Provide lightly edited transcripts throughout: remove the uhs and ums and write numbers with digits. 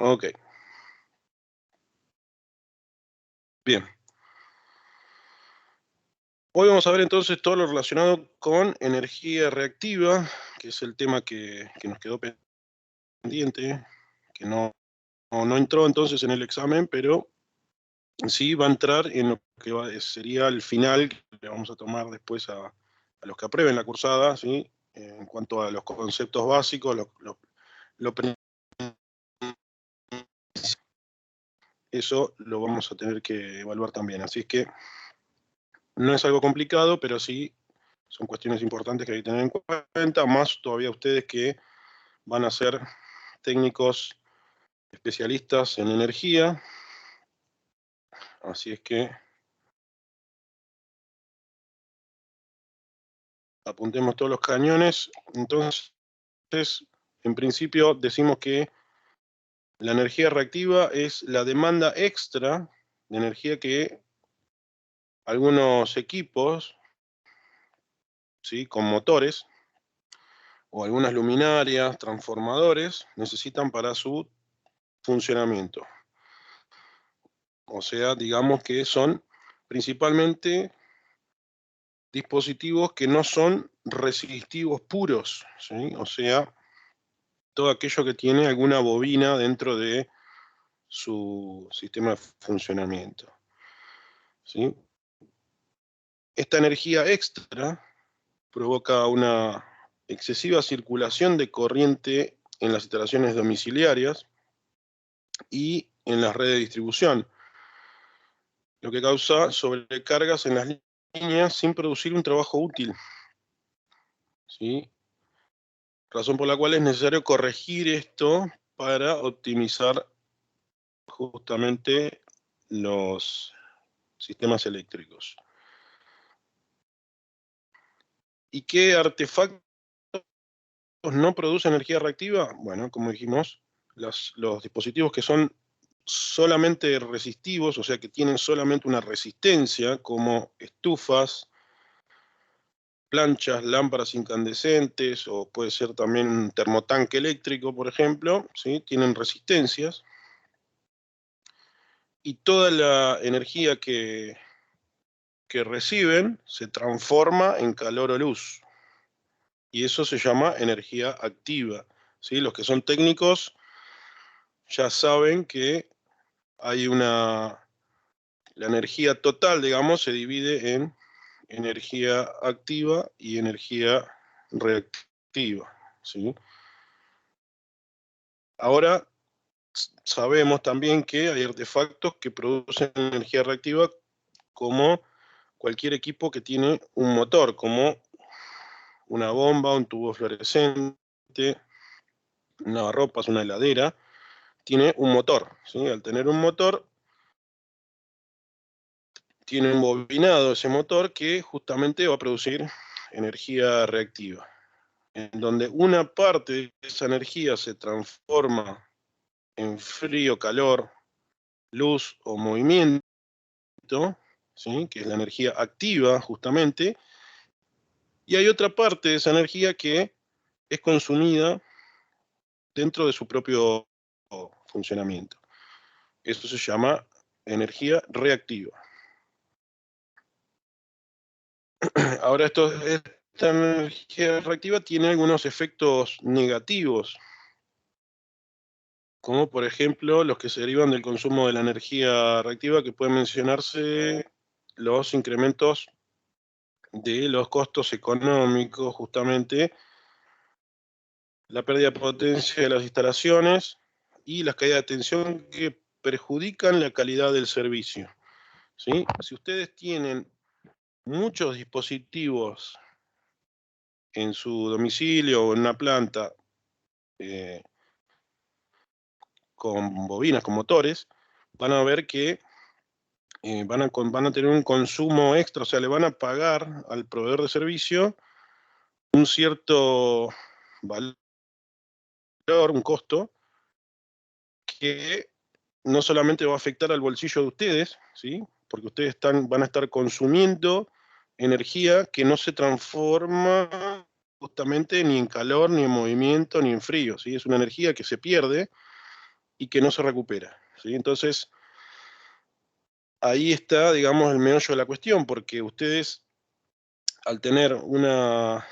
Ok, bien. Hoy vamos a ver entonces todo lo relacionado con energía reactiva, que es el tema que nos quedó pendiente, que no entró entonces en el examen, pero sí va a entrar en lo que sería el final que le vamos a tomar después a los que aprueben la cursada, ¿sí? En cuanto a los conceptos básicos, lo eso lo vamos a tener que evaluar también. Así es que no es algo complicado, pero sí son cuestiones importantes que hay que tener en cuenta, más todavía ustedes que van a ser técnicos especialistas en energía. Así es que apuntemos todos los cañones. Entonces, en principio decimos que la energía reactiva es la demanda extra de energía que algunos equipos, ¿sí?, con motores o algunas luminarias, transformadores, necesitan para su funcionamiento. O sea, digamos que son principalmente dispositivos que no son resistivos puros, ¿sí? O sea, todo aquello que tiene alguna bobina dentro de su sistema de funcionamiento, ¿sí? Esta energía extra provoca una excesiva circulación de corriente en las instalaciones domiciliarias y en las redes de distribución, lo que causa sobrecargas en las líneas sin producir un trabajo útil, ¿sí? Razón por la cual es necesario corregir esto para optimizar justamente los sistemas eléctricos. ¿Y qué artefactos no producen energía reactiva? Bueno, como dijimos, los dispositivos que son solamente resistivos, o sea que tienen solamente una resistencia, como estufas, planchas, lámparas incandescentes, o puede ser también un termotanque eléctrico, por ejemplo, ¿sí? Tienen resistencias, y toda la energía que reciben se transforma en calor o luz, y eso se llama energía activa, ¿sí? Los que son técnicos ya saben que hay la energía total, digamos, se divide en energía activa y energía reactiva, ¿sí? Ahora sabemos también que hay artefactos que producen energía reactiva, como cualquier equipo que tiene un motor, como una bomba, un tubo fluorescente, una lavarropas, una heladera, tiene un motor, ¿sí? Al tener un motor, tiene un bobinado ese motor que justamente va a producir energía reactiva, en donde una parte de esa energía se transforma en frío, calor, luz o movimiento, ¿sí?, que es la energía activa justamente, y hay otra parte de esa energía que es consumida dentro de su propio funcionamiento. Eso se llama energía reactiva. Ahora, esta energía reactiva tiene algunos efectos negativos, como por ejemplo los que se derivan del consumo de la energía reactiva, que pueden mencionarse los incrementos de los costos económicos, justamente la pérdida de potencia de las instalaciones y las caídas de tensión que perjudican la calidad del servicio, ¿sí? Si ustedes tienen muchos dispositivos en su domicilio o en una planta, eh, con bobinas, con motores, van a ver que van a tener un consumo extra, o sea, le van a pagar al proveedor de servicio un cierto valor, un costo, que no solamente va a afectar al bolsillo de ustedes, ¿sí?, porque ustedes van a estar consumiendo energía que no se transforma justamente ni en calor, ni en movimiento, ni en frío, ¿sí? Es una energía que se pierde y que no se recupera, ¿sí? Entonces, ahí está, digamos, el meollo de la cuestión, porque ustedes, al tener una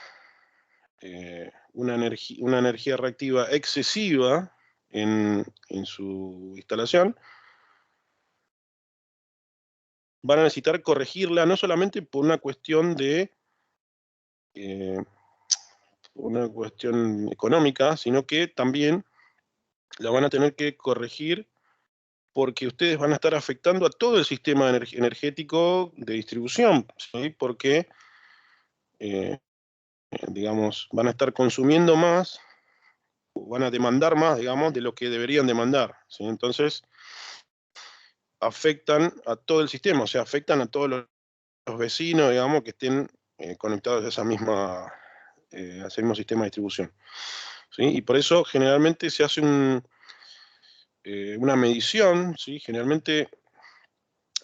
energía reactiva excesiva en su instalación, van a necesitar corregirla no solamente por una cuestión económica, sino que también la van a tener que corregir porque ustedes van a estar afectando a todo el sistema energético de distribución, ¿sí? Porque, digamos, van a estar consumiendo más, van a demandar más, digamos, de lo que deberían demandar, ¿sí? Entonces, afectan a todo el sistema, o sea, afectan a todos los vecinos, digamos, que estén conectados a ese mismo sistema de distribución, ¿sí? Y por eso generalmente se hace una medición, ¿sí? Generalmente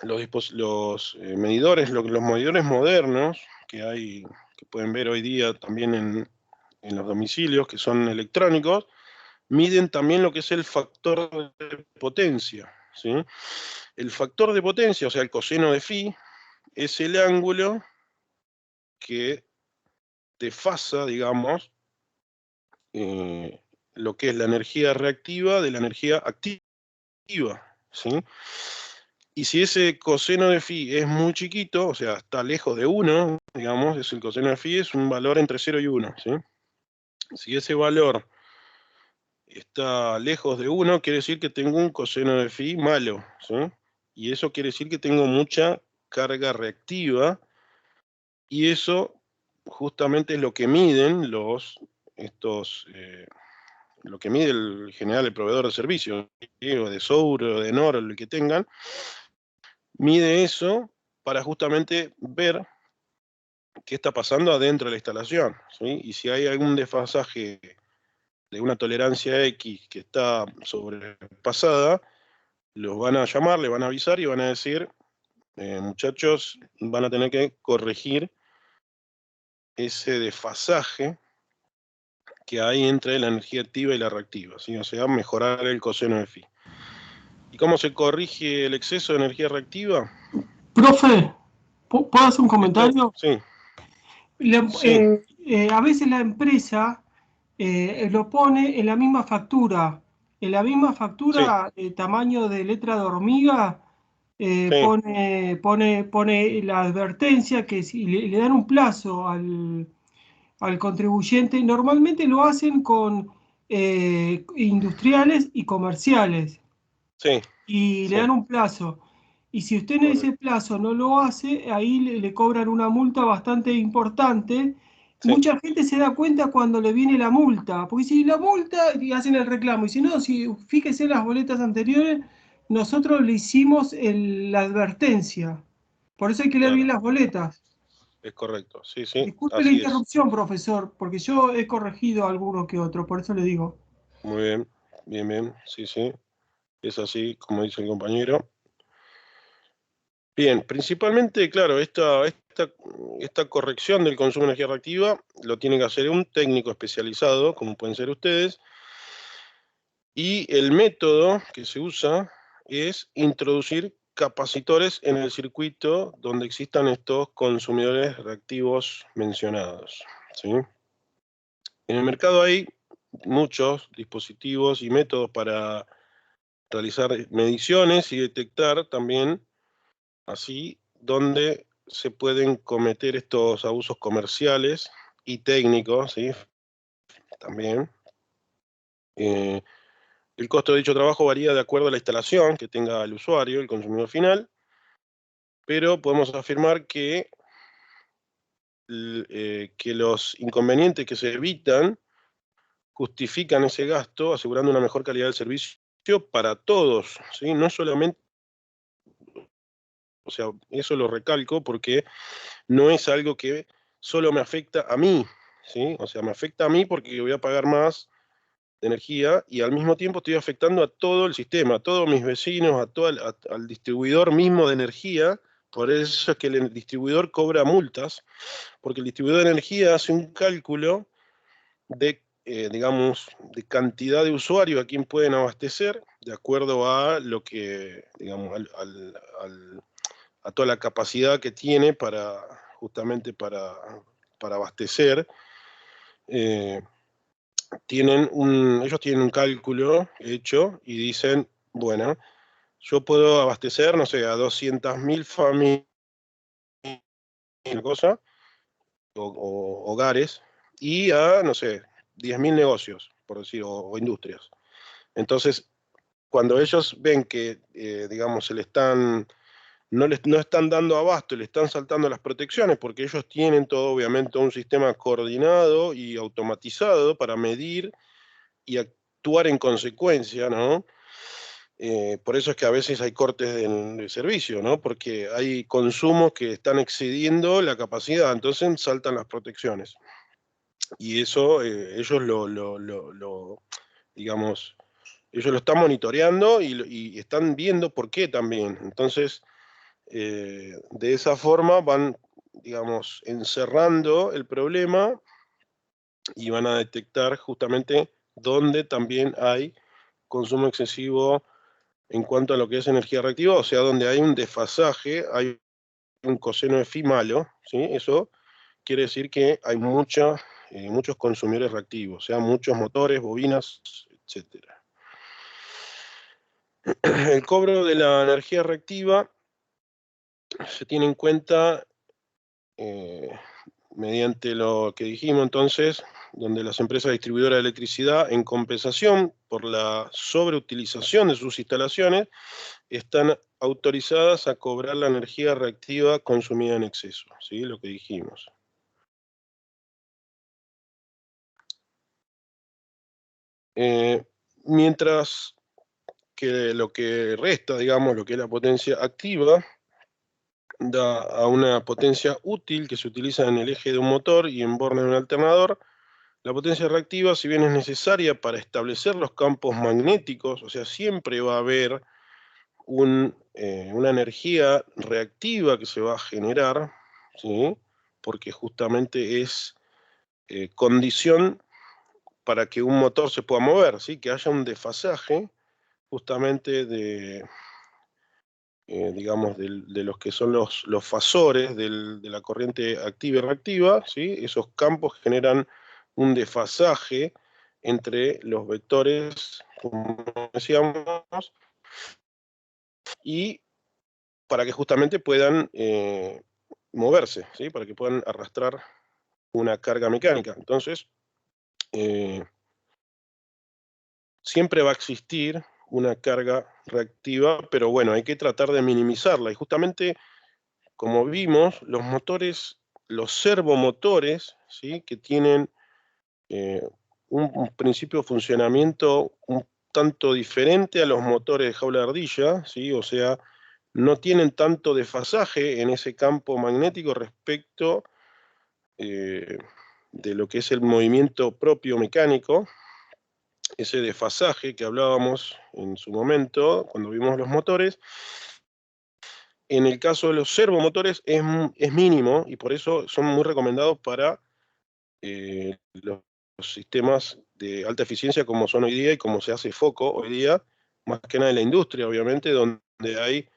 los medidores, los medidores modernos que hay, que pueden ver hoy día también en los domicilios, que son electrónicos, miden también lo que es el factor de potencia, ¿sí? El factor de potencia, o sea, el coseno de phi, es el ángulo que desfasa, digamos, lo que es la energía reactiva de la energía activa, ¿sí? Y si ese coseno de phi es muy chiquito, o sea, está lejos de 1, digamos, el coseno de phi es un valor entre 0 y 1, ¿sí? Si ese valor está lejos de 1, quiere decir que tengo un coseno de phi malo, ¿sí? Y eso quiere decir que tengo mucha carga reactiva, y eso justamente es lo que miden lo que mide el general, el proveedor de servicios, ¿sí? O de Sour o de Nor, el que tengan, mide eso para justamente ver qué está pasando adentro de la instalación, ¿sí? Y si hay algún desfasaje de una tolerancia X que está sobrepasada, los van a llamar, le van a avisar y van a decir, muchachos, van a tener que corregir ese desfasaje que hay entre la energía activa y la reactiva, ¿sí? O sea, mejorar el coseno de phi. ¿Y cómo se corrige el exceso de energía reactiva? Profe, ¿puedo hacer un Esto, comentario? sí, La- sí, eh, a veces la empresa lo pone en la misma factura. En la misma sí, factura, tamaño de letra de hormiga, sí, pone la advertencia que si le dan un plazo al contribuyente, normalmente lo hacen con industriales y comerciales sí, y le sí, dan un plazo. Y si usted en ese correcto, plazo no lo hace, ahí le cobran una multa bastante importante. sí, Mucha gente se da cuenta cuando le viene la multa, porque si la multa y hacen el reclamo, y si no, si fíjese en las boletas anteriores, nosotros le hicimos la advertencia. Por eso hay que leer bien claro, las boletas. es correcto, sí, sí, Disculpe la así es. interrupción, profesor, porque yo he corregido alguno que otro, por eso le digo. Muy bien, bien, bien, sí, sí, es así, como dice el compañero. Bien, principalmente, claro, esta corrección del consumo de energía reactiva lo tiene que hacer un técnico especializado, como pueden ser ustedes, y el método que se usa es introducir capacitores en el circuito donde existan estos consumidores reactivos mencionados, ¿sí? En el mercado hay muchos dispositivos y métodos para realizar mediciones y detectar también así donde se pueden cometer estos abusos comerciales y técnicos, ¿sí? También. Eh, el costo de dicho trabajo varía de acuerdo a la instalación que tenga el usuario, el consumidor final, pero podemos afirmar que los inconvenientes que se evitan justifican ese gasto, asegurando una mejor calidad del servicio para todos, ¿sí? No solamente, o sea, eso lo recalco porque no es algo que solo me afecta a mí, ¿sí? O sea, me afecta a mí porque voy a pagar más de energía y al mismo tiempo estoy afectando a todo el sistema, a todos mis vecinos, al distribuidor mismo de energía. Por eso es que el distribuidor cobra multas, porque el distribuidor de energía hace un cálculo de, digamos, de cantidad de usuarios a quien pueden abastecer de acuerdo a lo que, digamos, a toda la capacidad que tiene justamente para abastecer. Ellos tienen un cálculo hecho y dicen, bueno, yo puedo abastecer, no sé, a 200.000 familias, cosa, o hogares, y a, no sé, 10.000 negocios, por decir, o industrias. Entonces, cuando ellos ven que, digamos, no están dando abasto, le están saltando las protecciones, porque ellos tienen todo, obviamente, un sistema coordinado y automatizado para medir y actuar en consecuencia, ¿no? Por eso es que a veces hay cortes de servicio, ¿no? Porque hay consumos que están excediendo la capacidad, entonces saltan las protecciones. Y eso ellos digamos, ellos lo están monitoreando y están viendo por qué también. Entonces, de esa forma van, digamos, encerrando el problema y van a detectar justamente dónde también hay consumo excesivo en cuanto a lo que es energía reactiva, o sea, donde hay un desfasaje, hay un coseno de phi malo, ¿sí? Eso quiere decir que hay muchos consumidores reactivos, o sea, muchos motores, bobinas, etc. El cobro de la energía reactiva se tiene en cuenta mediante lo que dijimos entonces, donde las empresas distribuidoras de electricidad, en compensación por la sobreutilización de sus instalaciones, están autorizadas a cobrar la energía reactiva consumida en exceso, ¿sí? Lo que dijimos. Mientras que lo que resta, digamos, lo que es la potencia activa, da a una potencia útil que se utiliza en el eje de un motor y en bornes de un alternador. La potencia reactiva, si bien es necesaria para establecer los campos magnéticos, o sea, siempre va a haber una energía reactiva que se va a generar, ¿sí? Porque justamente es condición para que un motor se pueda mover, ¿sí? Que haya un desfasaje justamente digamos, de los que son los fasores de la corriente activa y reactiva, ¿sí? Esos campos generan un desfasaje entre los vectores, como decíamos, y para que justamente puedan moverse, ¿sí? Para que puedan arrastrar una carga mecánica. Entonces, siempre va a existir una carga reactiva, pero bueno, hay que tratar de minimizarla. Y justamente, como vimos, los motores, los servomotores, ¿sí? Que tienen un principio de funcionamiento un tanto diferente a los motores de jaula de ardilla, ¿sí? O sea, no tienen tanto desfasaje en ese campo magnético respecto de lo que es el movimiento propio mecánico, ese desfasaje que hablábamos en su momento cuando vimos los motores. En el caso de los servomotores es mínimo y por eso son muy recomendados para los sistemas de alta eficiencia como son hoy día y como se hace foco hoy día, más que nada en la industria, obviamente, donde hay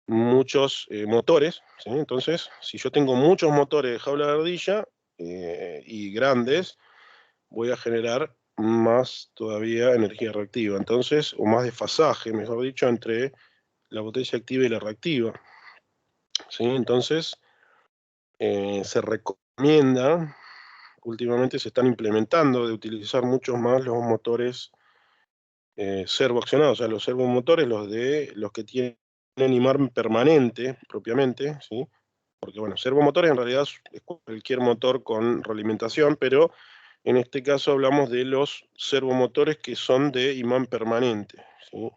muchos motores, ¿sí? Entonces, si yo tengo muchos motores de jaula de ardilla y grandes, voy a generar más todavía energía reactiva, entonces, o más desfasaje, mejor dicho, entre la potencia activa y la reactiva, ¿sí? Entonces, se recomienda, últimamente se están implementando, de utilizar muchos más los motores servoaccionados, o sea, los servomotores, los que tienen imán permanente propiamente, ¿sí? Porque bueno, servomotores en realidad es cualquier motor con realimentación, pero en este caso hablamos de los servomotores que son de imán permanente, ¿sí?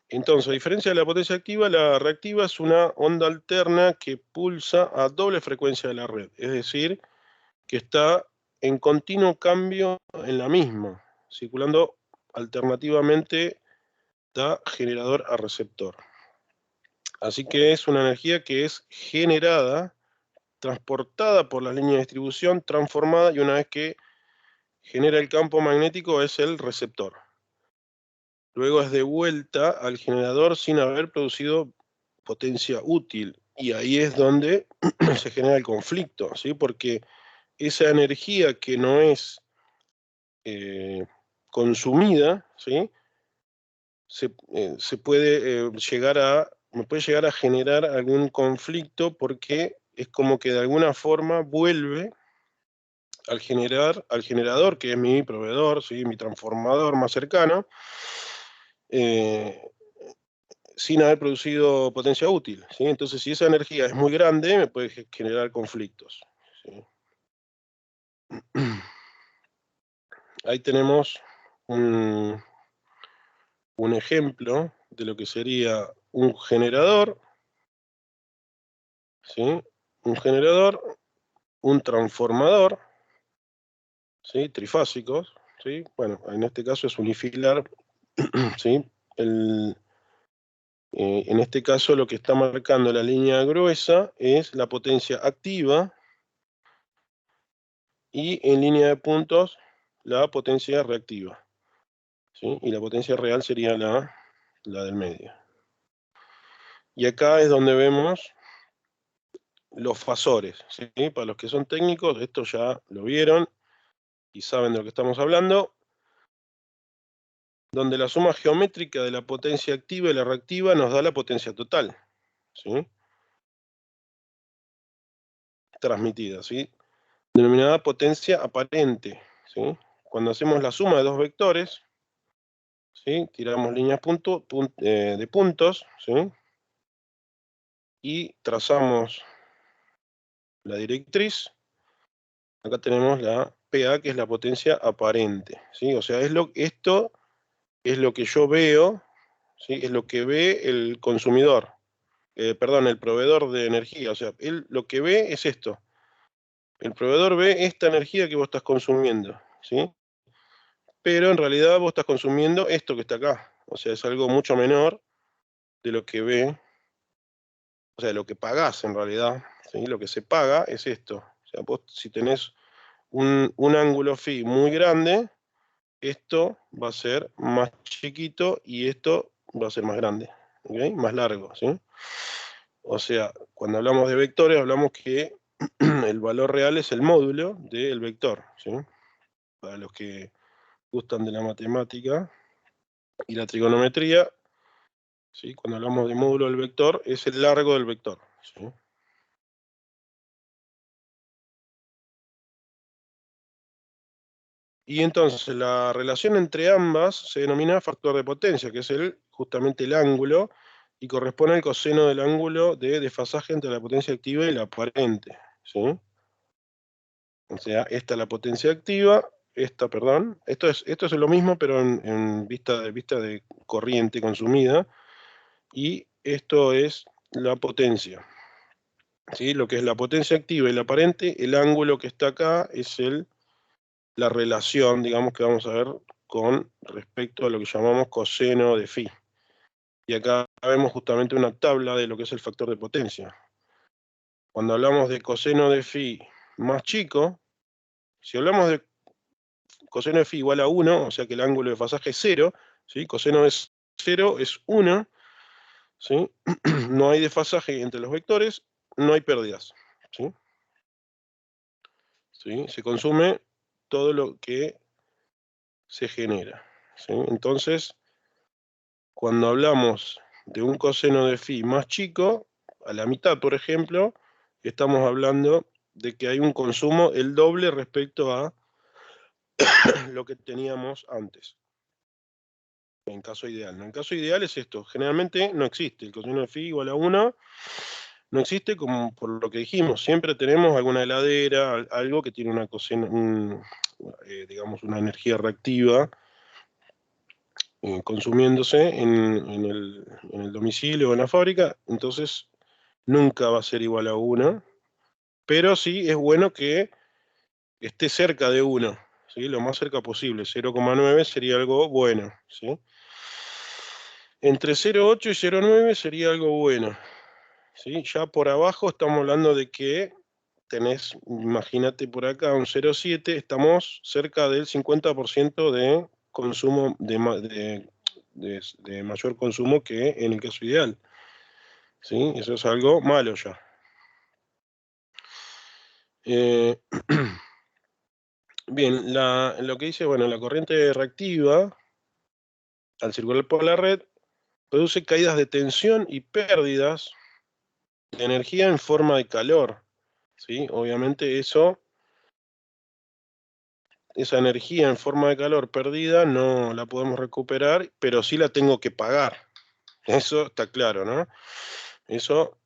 Entonces, a diferencia de la potencia activa, la reactiva es una onda alterna que pulsa a doble frecuencia de la red, es decir, que está en continuo cambio en la misma, circulando alternativamente de generador a receptor. Así que es una energía que es generada transportada por la línea de distribución, transformada, y una vez que genera el campo magnético es el receptor. Luego es devuelta al generador sin haber producido potencia útil, y ahí es donde se genera el conflicto, ¿sí? Porque esa energía que no es consumida, ¿sí? me puede llegar a generar algún conflicto, porque es como que de alguna forma vuelve al generador, que es mi proveedor, ¿sí? Mi transformador más cercano, sin haber producido potencia útil, ¿sí? Entonces, si esa energía es muy grande, me puede generar conflictos, ¿sí? Ahí tenemos un ejemplo de lo que sería un generador, ¿sí? Un generador, un transformador, ¿sí? Trifásicos, ¿sí? Bueno, en este caso es unifilar, ¿sí? En este caso lo que está marcando la línea gruesa es la potencia activa, y en línea de puntos la potencia reactiva, ¿sí? Y la potencia real sería la del medio. Y acá es donde vemos los fasores, ¿sí? Para los que son técnicos, esto ya lo vieron y saben de lo que estamos hablando, donde la suma geométrica de la potencia activa y la reactiva nos da la potencia total, ¿sí? Transmitida, ¿sí? Denominada potencia aparente, ¿sí? Cuando hacemos la suma de dos vectores, ¿sí? Tiramos líneas de puntos, ¿sí? Y trazamos la directriz. Acá tenemos la PA, que es la potencia aparente, ¿sí? O sea, esto es lo que yo veo, ¿sí? Es lo que ve el consumidor, perdón, el proveedor de energía. O sea, él lo que ve es esto. El proveedor ve esta energía que vos estás consumiendo, ¿sí? Pero en realidad vos estás consumiendo esto que está acá. O sea, es algo mucho menor de lo que ve, o sea, de lo que pagás en realidad, ¿sí? Lo que se paga es esto. O sea, vos, si tenés un ángulo phi muy grande, esto va a ser más chiquito y esto va a ser más grande, ¿okay? Más largo, ¿sí? O sea, cuando hablamos de vectores, hablamos que el valor real es el módulo del vector, ¿sí? Para los que gustan de la matemática y la trigonometría, ¿sí? Cuando hablamos de módulo del vector, es el largo del vector, ¿sí? Y entonces la relación entre ambas se denomina factor de potencia, que es justamente el ángulo, y corresponde al coseno del ángulo de desfasaje entre la potencia activa y la aparente, ¿sí? O sea, esta es la potencia activa, perdón, esto es lo mismo, pero en vista de corriente consumida, y esto es la potencia, ¿sí? Lo que es la potencia activa y la aparente, el ángulo que está acá es la relación, digamos, que vamos a ver con respecto a lo que llamamos coseno de phi. Y acá vemos justamente una tabla de lo que es el factor de potencia. Cuando hablamos de coseno de phi más chico, si hablamos de coseno de phi igual a 1, o sea que el ángulo de desfasaje es 0, ¿sí? Coseno de 0 es 1, ¿sí? No hay desfasaje entre los vectores, no hay pérdidas, ¿sí? ¿Sí? Se consume todo lo que se genera, ¿sí? Entonces, cuando hablamos de un coseno de phi más chico, a la mitad, por ejemplo, estamos hablando de que hay un consumo el doble respecto a lo que teníamos antes. En caso ideal, ¿no? En caso ideal es esto. Generalmente no existe. El coseno de phi igual a 1 no existe, como por lo que dijimos. Siempre tenemos alguna heladera, algo que tiene una digamos, una energía reactiva consumiéndose en el domicilio o en la fábrica. Entonces nunca va a ser igual a 1, pero sí es bueno que esté cerca de 1, ¿sí? Lo más cerca posible. 0,9 sería algo bueno, ¿sí? Entre 0,8 y 0,9 sería algo bueno, ¿sí? Ya por abajo estamos hablando de que tenés, imagínate por acá, un 0,7, estamos cerca del 50% de consumo, de mayor consumo que en el caso ideal. ¿Sí? Eso es algo malo ya. Bien, lo que dice, bueno, la corriente reactiva, al circular por la red, produce caídas de tensión y pérdidas de energía en forma de calor. ¿Sí? Obviamente esa energía en forma de calor perdida no la podemos recuperar, pero sí la tengo que pagar. Eso está claro, ¿no? Eso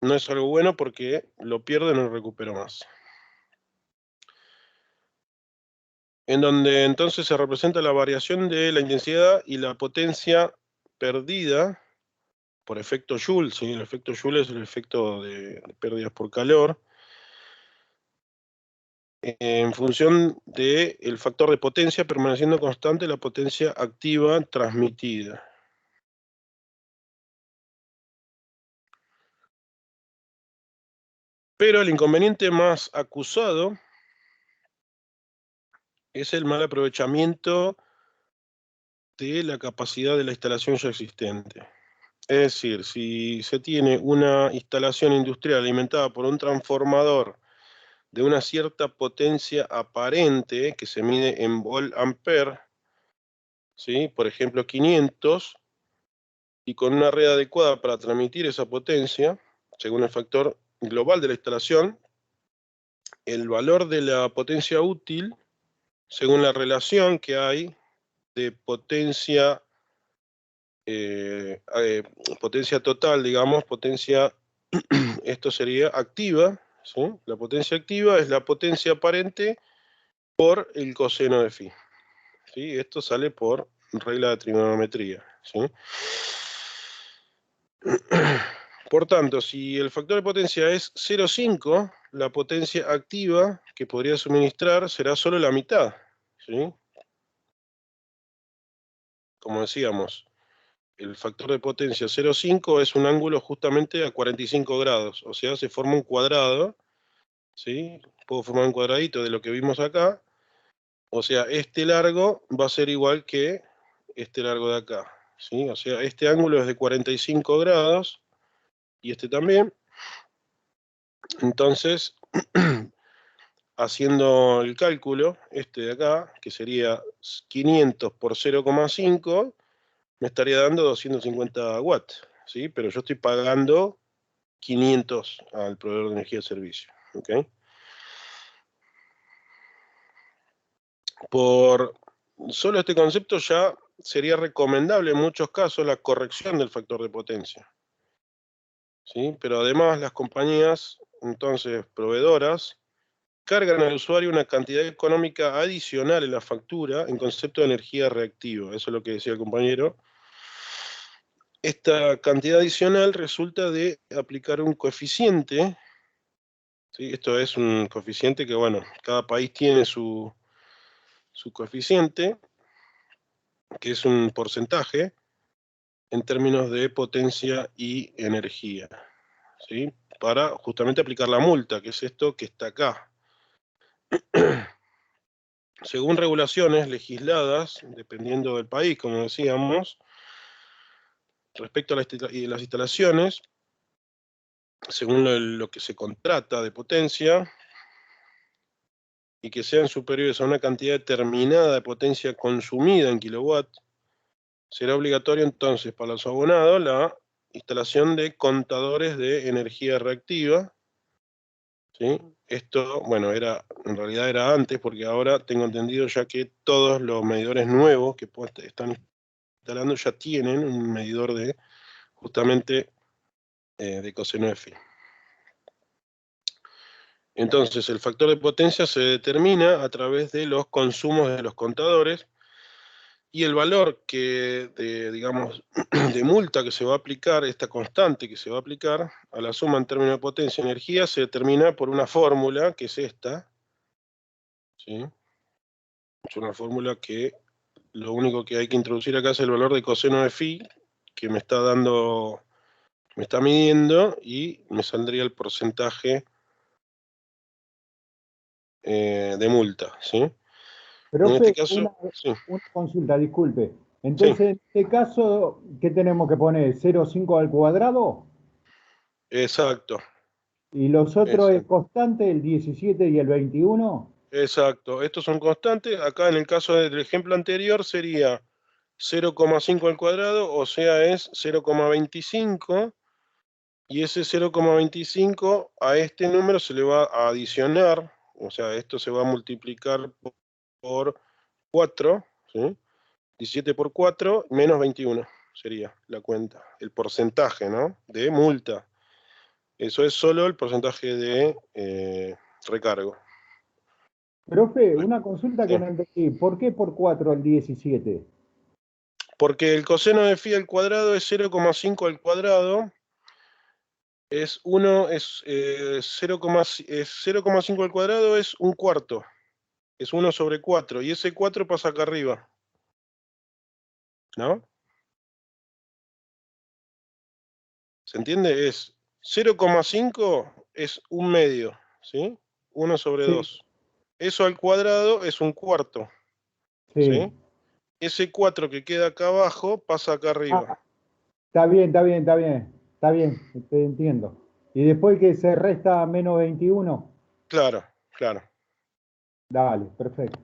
no es algo bueno porque lo pierdo y no lo recupero más. En donde entonces se representa la variación de la intensidad y la potencia perdida por efecto Joule. ¿Sí? El efecto Joule es el efecto de pérdidas por calor, en función del factor de potencia, permaneciendo constante la potencia activa transmitida. Pero el inconveniente más acusado es el mal aprovechamiento de la capacidad de la instalación ya existente. Es decir, si se tiene una instalación industrial alimentada por un transformador de una cierta potencia aparente, que se mide en volt-ampere, ¿sí? Por ejemplo 500, y con una red adecuada para transmitir esa potencia, según el factor global de la instalación, el valor de la potencia útil, según la relación que hay de potencia, potencia total, digamos, potencia, esto sería activa, ¿sí? La potencia activa es la potencia aparente por el coseno de phi. ¿Sí? Esto sale por regla de trigonometría. ¿Sí? Por tanto, si el factor de potencia es 0,5, la potencia activa que podría suministrar será solo la mitad. ¿Sí? Como decíamos, el factor de potencia 0,5 es un ángulo justamente a 45 grados, o sea, se forma un cuadrado, ¿sí? Puedo formar un cuadradito de lo que vimos acá, o sea, este largo va a ser igual que este largo de acá, ¿sí? O sea, este ángulo es de 45 grados, y este también. Entonces, haciendo el cálculo, este de acá, que sería 500 por 0,5, me estaría dando 250 watts, ¿sí? Pero yo estoy pagando 500 al proveedor de energía de servicio, ¿ok? Por solo este concepto ya sería recomendable en muchos casos la corrección del factor de potencia, ¿sí? Pero además las compañías, entonces proveedoras, cargan al usuario una cantidad económica adicional en la factura en concepto de energía reactiva. Eso es lo que decía el compañero. Esta cantidad adicional resulta de aplicar un coeficiente, ¿sí? Esto es un coeficiente que, bueno, cada país tiene su coeficiente, que es un porcentaje en términos de potencia y energía, ¿sí? Para justamente aplicar la multa, que es esto que está acá. Según regulaciones legisladas, dependiendo del país, como decíamos, respecto a las instalaciones, según lo que se contrata de potencia, y que sean superiores a una cantidad determinada de potencia consumida en kilowatt, será obligatorio entonces para los abonados la instalación de contadores de energía reactiva, ¿sí? Esto, bueno, en realidad era antes, porque ahora tengo entendido ya que todos los medidores nuevos que están instalando ya tienen un medidor de justamente de coseno de phi. Entonces, el factor de potencia se determina a través de los consumos de los contadores, y el valor digamos, de multa que se va a aplicar, esta constante que se va a aplicar a la suma en términos de potencia y energía, se determina por una fórmula que es esta, ¿sí? Es una fórmula que lo único que hay que introducir acá es el valor de coseno de phi que me está dando, me está midiendo, y me saldría el porcentaje de multa, ¿sí? En este Profe, caso, sí, una consulta, disculpe. sí, Entonces, en este caso, ¿qué tenemos que poner? ¿0,5 al cuadrado? exacto, ¿Y los otros es exacto. constante, el 17 y el 21? Exacto, estos son constantes. Acá en el caso del ejemplo anterior sería 0,5 al cuadrado, o sea, es 0,25, y ese 0,25 a este número se le va a adicionar, o sea, esto se va a multiplicar por 4, ¿sí? 17 por 4 menos 21 sería la cuenta, el porcentaje, ¿no? De multa. Eso es solo el porcentaje de recargo. Profe, una consulta que Sí. no entendí. ¿Por qué por 4 al 17? Porque el coseno de phi al cuadrado es 0,5 al cuadrado, es 1, es 0,5 al cuadrado es un cuarto, es 1 sobre 4, y ese 4 pasa acá arriba, ¿no? ¿Se entiende? Es 0,5 es un medio, ¿sí? 1 sobre Sí, 2. Eso al cuadrado es un cuarto, sí. ¿sí? Ese 4 que queda acá abajo pasa acá arriba. Ah, está bien, está bien, está bien. Está bien, te entiendo. ¿Y después que se resta menos 21? Claro, claro. Dale, perfecto.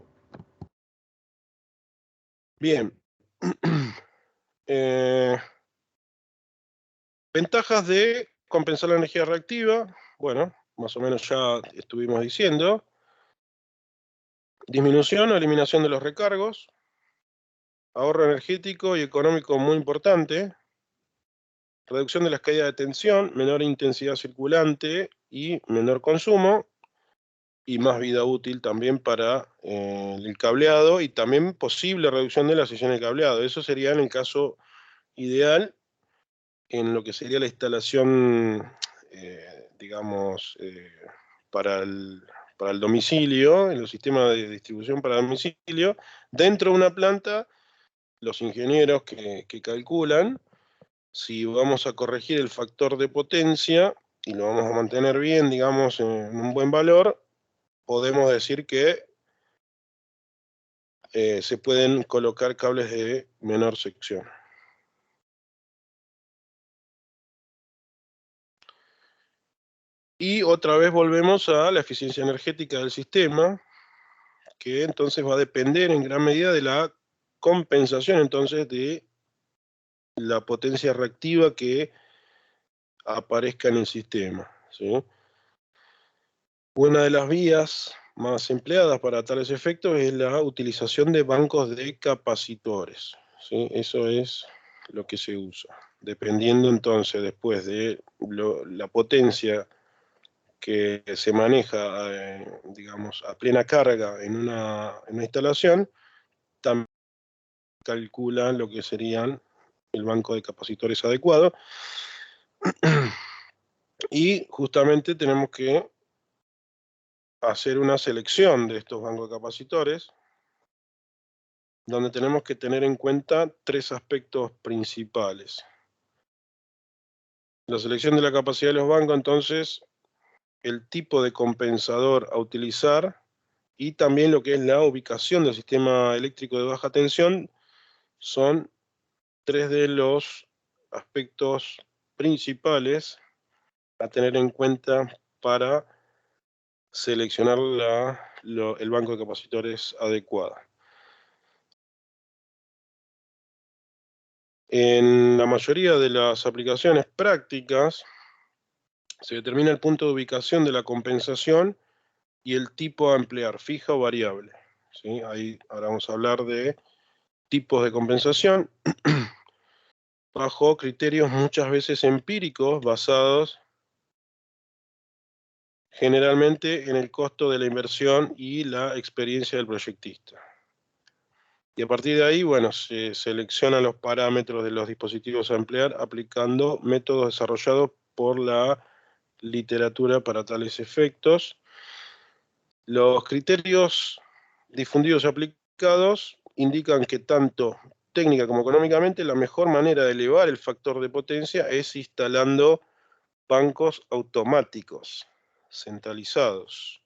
Bien. Eh, Ventajas de compensar la energía reactiva, bueno, más o menos ya estuvimos diciendo. Disminución o eliminación de los recargos, ahorro energético y económico muy importante, reducción de las caídas de tensión, menor intensidad circulante y menor consumo, y más vida útil también para el cableado, y también posible reducción de la sección de cableado. Eso sería en el caso ideal, en lo que sería la instalación, digamos, para el domicilio, en los sistemas de distribución para domicilio. Dentro de una planta, los ingenieros que calculan, si vamos a corregir el factor de potencia y lo vamos a mantener bien, digamos, en un buen valor, podemos decir que se pueden colocar cables de menor sección. Y otra vez volvemos a la eficiencia energética del sistema, que entonces va a depender en gran medida de la compensación entonces de la potencia reactiva que aparezca en el sistema, ¿sí? Una de las vías más empleadas para tales efectos es la utilización de bancos de capacitores, ¿sí? Eso es lo que se usa. Dependiendo entonces después de la potencia que se maneja, digamos, a plena carga en una instalación, también calcula lo que serían el banco de capacitores adecuado. Y justamente tenemos que hacer una selección de estos bancos de capacitores, donde tenemos que tener en cuenta tres aspectos principales. La selección de la capacidad de los bancos, entonces, el tipo de compensador a utilizar, y también lo que es la ubicación del sistema eléctrico de baja tensión, son tres de los aspectos principales a tener en cuenta para seleccionar el banco de capacitores adecuado. En la mayoría de las aplicaciones prácticas se determina el punto de ubicación de la compensación y el tipo a emplear, fija o variable, ¿sí? Ahí ahora vamos a hablar de tipos de compensación bajo criterios muchas veces empíricos, basados generalmente en el costo de la inversión y la experiencia del proyectista. Y a partir de ahí, bueno, se seleccionan los parámetros de los dispositivos a emplear aplicando métodos desarrollados por la literatura para tales efectos. Los criterios difundidos y aplicados indican que tanto técnica como económicamente la mejor manera de elevar el factor de potencia es instalando bancos automáticos centralizados,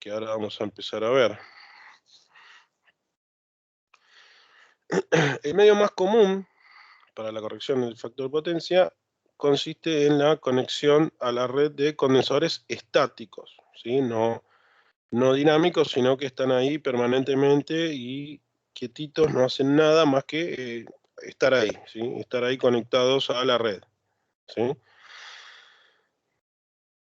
que ahora vamos a empezar a ver. El medio más común para la corrección del factor de potencia consiste en la conexión a la red de condensadores estáticos, ¿sí? No dinámicos, sino que están ahí permanentemente y quietitos, no hacen nada más que estar ahí, ¿sí? Estar ahí conectados a la red, ¿sí?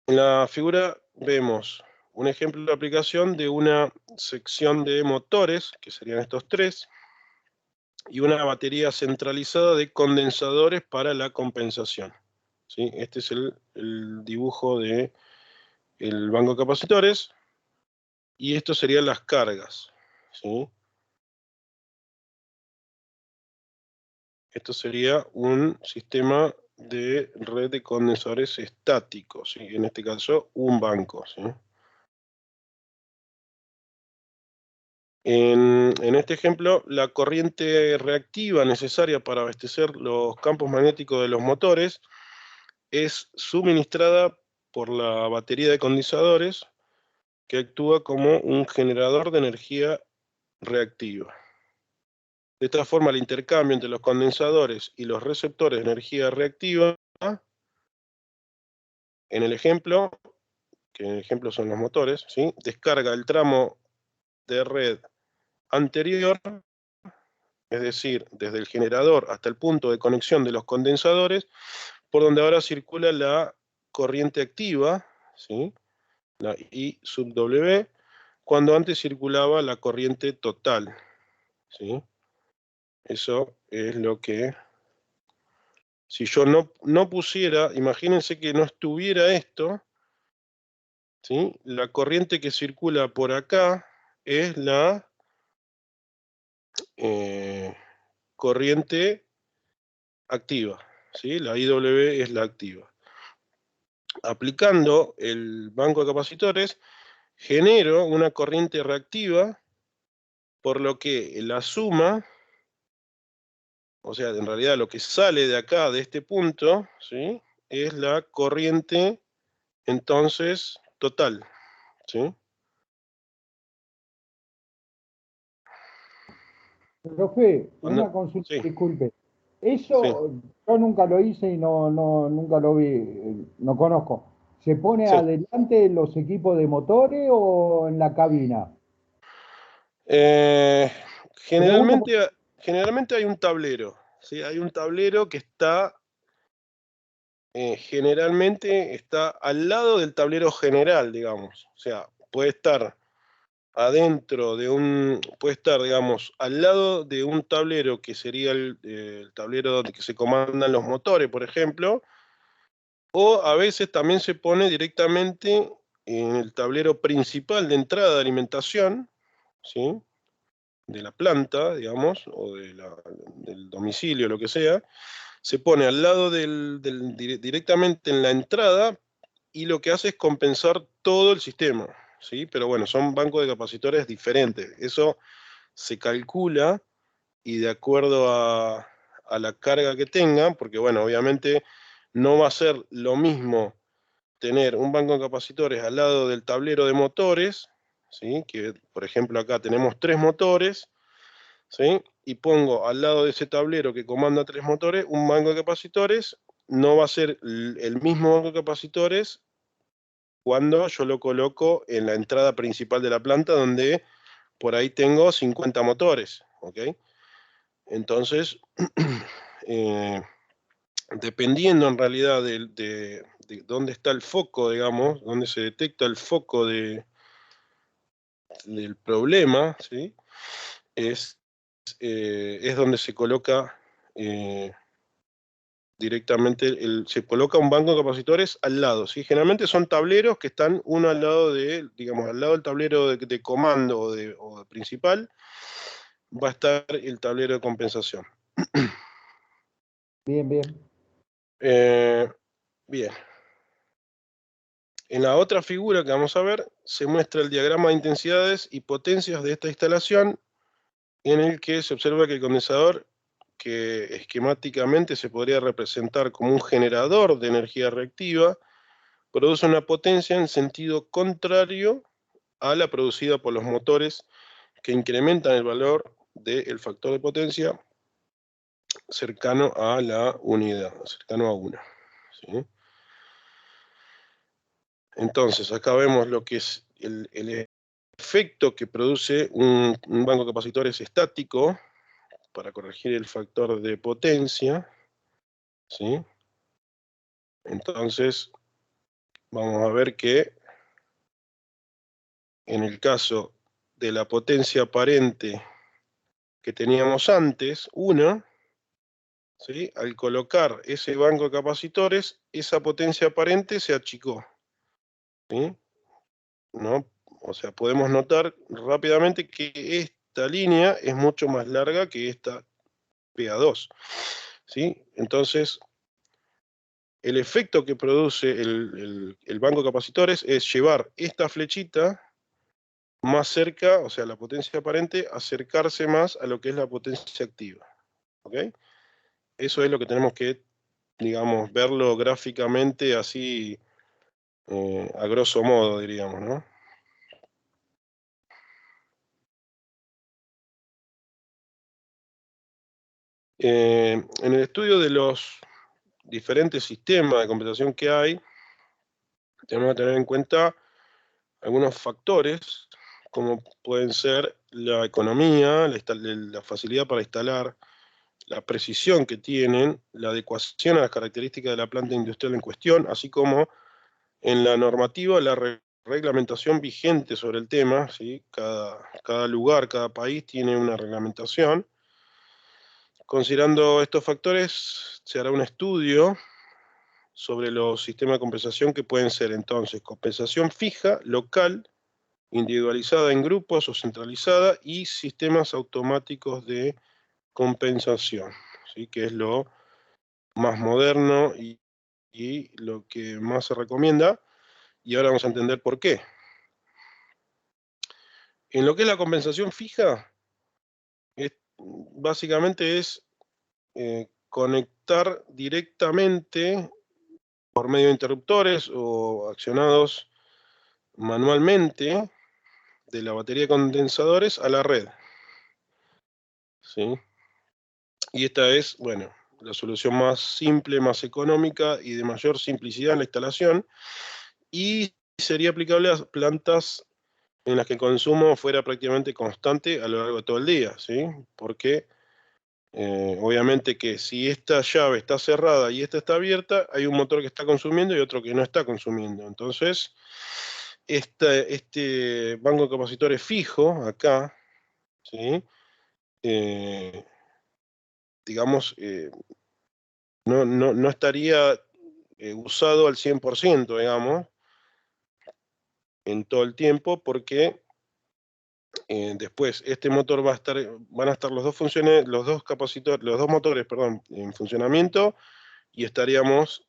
En la figura vemos un ejemplo de aplicación de una sección de motores, que serían estos tres, y una batería centralizada de condensadores para la compensación, ¿sí? Este es el dibujo del banco de capacitores, y esto serían las cargas, ¿sí? Esto sería un sistema de red de condensadores estáticos, ¿sí? En este caso, un banco, ¿sí? En este ejemplo, la corriente reactiva necesaria para abastecer los campos magnéticos de los motores es suministrada por la batería de condensadores, que actúa como un generador de energía reactiva. De esta forma, el intercambio entre los condensadores y los receptores de energía reactiva, en el ejemplo, que en el ejemplo son los motores, ¿sí? Descarga el tramo de red anterior, es decir, desde el generador hasta el punto de conexión de los condensadores, por donde ahora circula la corriente activa, ¿sí? La I sub W, cuando antes circulaba la corriente total, ¿sí? Eso es lo que, si yo no pusiera, imagínense que no estuviera esto, ¿sí? La corriente que circula por acá es la corriente activa, ¿sí? La IW es la activa. Aplicando el banco de capacitores, genero una corriente reactiva, por lo que la suma, o sea, en realidad lo que sale de acá, de este punto, ¿sí? Es la corriente, entonces, total, ¿sí? Profe, una Cuando, consulta, sí, disculpe. sí, Eso yo nunca lo hice y nunca lo vi, no conozco. ¿Se pone sí. adelante en los equipos de motores o en la cabina? Eh, Pregunto, generalmente hay un tablero, ¿sí? Hay un tablero que está, generalmente está al lado del tablero general, digamos. O sea, puede estar adentro de puede estar, digamos, al lado de un tablero que sería el tablero donde que se comandan los motores, por ejemplo, o a veces también se pone directamente en el tablero principal de entrada de alimentación, ¿sí? De la planta, digamos, o del domicilio, lo que sea, se pone al lado directamente en la entrada, y lo que hace es compensar todo el sistema, ¿sí? Pero bueno, son bancos de capacitores diferentes. Eso se calcula, y de acuerdo a la carga que tengan, porque bueno, obviamente no va a ser lo mismo tener un banco de capacitores al lado del tablero de motores, ¿sí? Que por ejemplo acá tenemos 3 motores, ¿sí? Y pongo al lado de ese tablero que comanda 3 motores un banco de capacitores. No va a ser el mismo banco de capacitores cuando yo lo coloco en la entrada principal de la planta, donde por ahí tengo 50 motores, ¿ok? Entonces, eh, dependiendo en realidad de dónde está el foco, digamos, dónde se detecta el foco del problema, ¿sí? Es donde se coloca directamente, se coloca un banco de capacitores al lado, ¿sí? Generalmente son tableros que están uno al lado digamos, al lado del tablero de comando o de principal, va a estar el tablero de compensación. bien, bien. Bien. En la otra figura que vamos a ver, se muestra el diagrama de intensidades y potencias de esta instalación, en el que se observa que el condensador, que esquemáticamente se podría representar como un generador de energía reactiva, produce una potencia en sentido contrario a la producida por los motores que incrementan el valor del factor de potencia cercano a la unidad, cercano a 1. ¿Sí? Entonces, acá vemos lo que es el efecto que produce un banco de capacitores estático para corregir el factor de potencia. ¿Sí? Entonces, vamos a ver que en el caso de la potencia aparente que teníamos antes, 1, ¿sí? Al colocar ese banco de capacitores, esa potencia aparente se achicó. ¿Sí? ¿No? O sea, podemos notar rápidamente que esta línea es mucho más larga que esta PA2. ¿Sí? Entonces, el efecto que produce el banco de capacitores es llevar esta flechita más cerca, o sea, la potencia aparente, acercarse más a lo que es la potencia activa. ¿Ok? Eso es lo que tenemos que, digamos, verlo gráficamente así, a grosso modo, diríamos, ¿no? En el estudio de los diferentes sistemas de compensación que hay, tenemos que tener en cuenta algunos factores, como pueden ser la economía, la facilidad para instalar, la precisión que tienen, la adecuación a las características de la planta industrial en cuestión, así como en la normativa, la reglamentación vigente sobre el tema. ¿Sí? Cada lugar, cada país tiene una reglamentación. Considerando estos factores, se hará un estudio sobre los sistemas de compensación que pueden ser entonces compensación fija, local, individualizada en grupos o centralizada, y sistemas automáticos de compensación, ¿sí? Que es lo más moderno y lo que más se recomienda, y ahora vamos a entender por qué. En lo que es la compensación fija, básicamente es conectar directamente por medio de interruptores o accionados manualmente de la batería de condensadores a la red. ¿Sí? Y esta es, bueno, la solución más simple, más económica y de mayor simplicidad en la instalación, y sería aplicable a plantas en las que el consumo fuera prácticamente constante a lo largo de todo el día, ¿sí? Porque obviamente que si esta llave está cerrada y esta está abierta, hay un motor que está consumiendo y otro que no está consumiendo. Entonces, este banco de capacitores fijo acá, ¿sí? Digamos, no estaría usado al 100%, digamos, en todo el tiempo, porque después este motor van a estar los dos motores, perdón, en funcionamiento, y estaríamos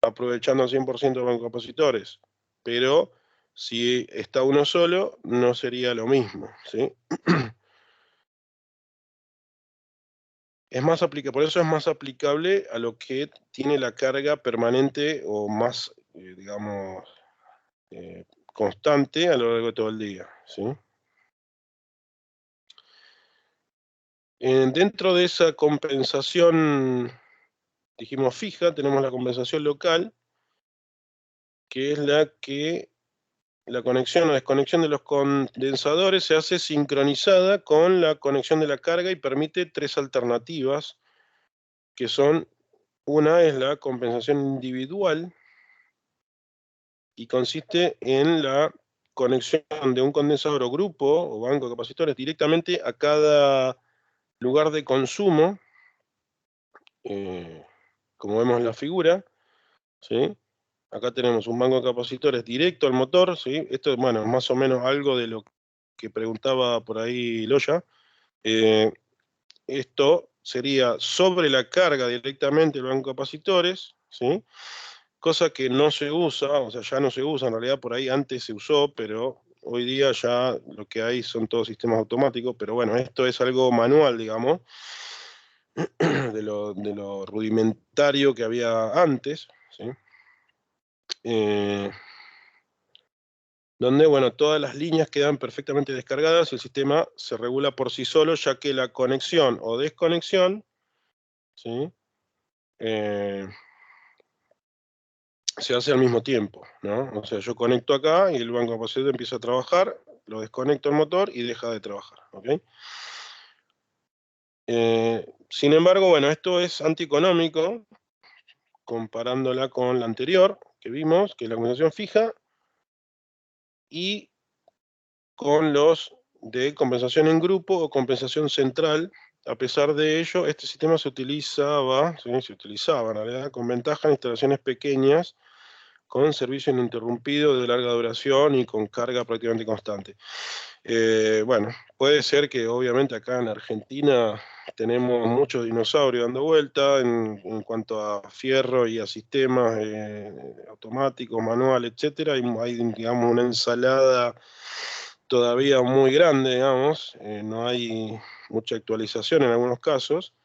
aprovechando al 100% el banco de capacitores. Pero si está uno solo, no sería lo mismo, ¿sí? Por eso es más aplicable a lo que tiene la carga permanente o más, digamos, constante a lo largo de todo el día, ¿sí? Dentro de esa compensación, dijimos fija, tenemos la compensación local, que es la conexión o desconexión de los condensadores se hace sincronizada con la conexión de la carga y permite 3 alternativas, que son: una es la compensación individual, y consiste en la conexión de un condensador o grupo o banco de capacitores directamente a cada lugar de consumo, como vemos en la figura, ¿sí? Acá tenemos un banco de capacitores directo al motor, ¿sí? Esto, bueno, es más o menos algo de lo que preguntaba por ahí Loya. Esto sería sobre la carga directamente del banco de capacitores, ¿sí? Cosa que no se usa, o sea, ya no se usa, en realidad por ahí antes se usó, pero hoy día ya lo que hay son todos sistemas automáticos. Pero bueno, esto es algo manual, digamos, de lo rudimentario que había antes, ¿sí? donde, bueno, todas las líneas quedan perfectamente descargadas y el sistema se regula por sí solo, ya que la conexión o desconexión, ¿sí? Se hace al mismo tiempo, ¿no? O sea, yo conecto acá y el banco de capacitor empieza a trabajar, lo desconecto el motor y deja de trabajar, ¿ok? Sin embargo, bueno, esto es antieconómico, comparándola con la anterior que vimos, que es la comunicación fija, y con los de compensación en grupo o compensación central. A pesar de ello, este sistema se utilizaba, ¿sí? Se utilizaba en realidad con ventaja en instalaciones pequeñas, con servicio ininterrumpido de larga duración y con carga prácticamente constante. Bueno, puede ser que obviamente acá en Argentina tenemos muchos dinosaurios dando vuelta en cuanto a fierro y a sistemas automáticos, manual, etcétera. Hay, digamos, una ensalada todavía muy grande, digamos. No hay mucha actualización en algunos casos,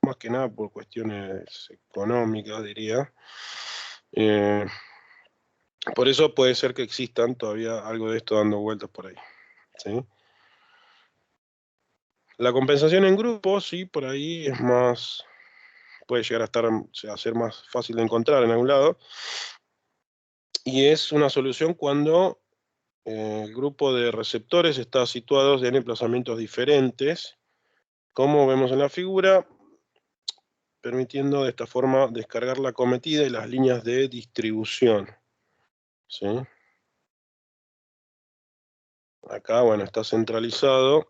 más que nada por cuestiones económicas, diría. Por eso puede ser que existan todavía algo de esto dando vueltas por ahí, ¿sí? La compensación en grupo, sí, por ahí es más, puede llegar a ser más fácil de encontrar en algún lado, y es una solución cuando el grupo de receptores está situados en emplazamientos diferentes, como vemos en la figura, permitiendo de esta forma descargar la acometida y las líneas de distribución, ¿sí? Acá, bueno, está centralizado.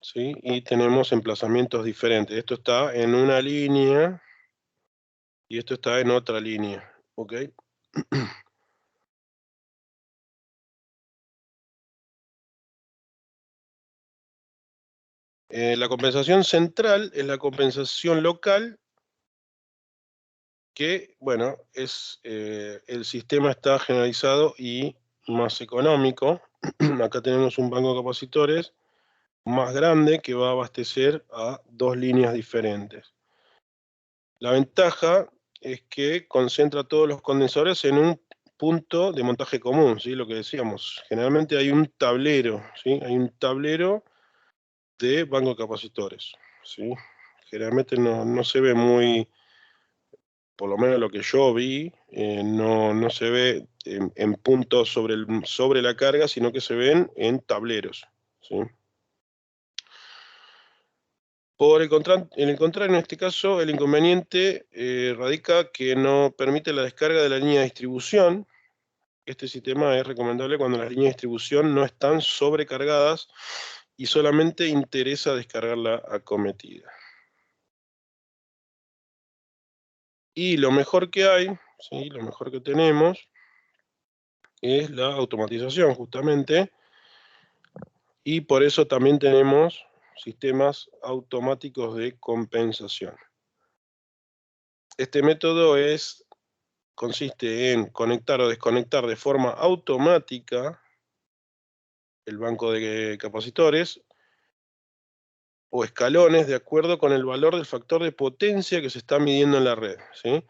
¿Sí? Y tenemos emplazamientos diferentes. Esto está en una línea y esto está en otra línea, ¿ok? La compensación central es la compensación local que, bueno, el sistema está generalizado y más económico. Acá tenemos un banco de capacitores más grande que va a abastecer a dos líneas diferentes. La ventaja es que concentra todos los condensadores en un punto de montaje común, ¿sí? Lo que decíamos, generalmente hay un tablero, ¿sí? Hay un tablero de banco de capacitores, ¿sí? Generalmente no se ve muy, por lo menos lo que yo vi, no se ve en puntos sobre la carga, sino que se ven en tableros, ¿sí? En el contrario, en este caso, el inconveniente radica que no permite la descarga de la línea de distribución. Este sistema es recomendable cuando las líneas de distribución no están sobrecargadas y solamente interesa descargar la acometida. Y lo mejor que hay, ¿sí? Lo mejor que tenemos, es la automatización, justamente, y por eso también tenemos sistemas automáticos de compensación. Este método consiste en conectar o desconectar de forma automática el banco de capacitores o escalones de acuerdo con el valor del factor de potencia que se está midiendo en la red, ¿sí?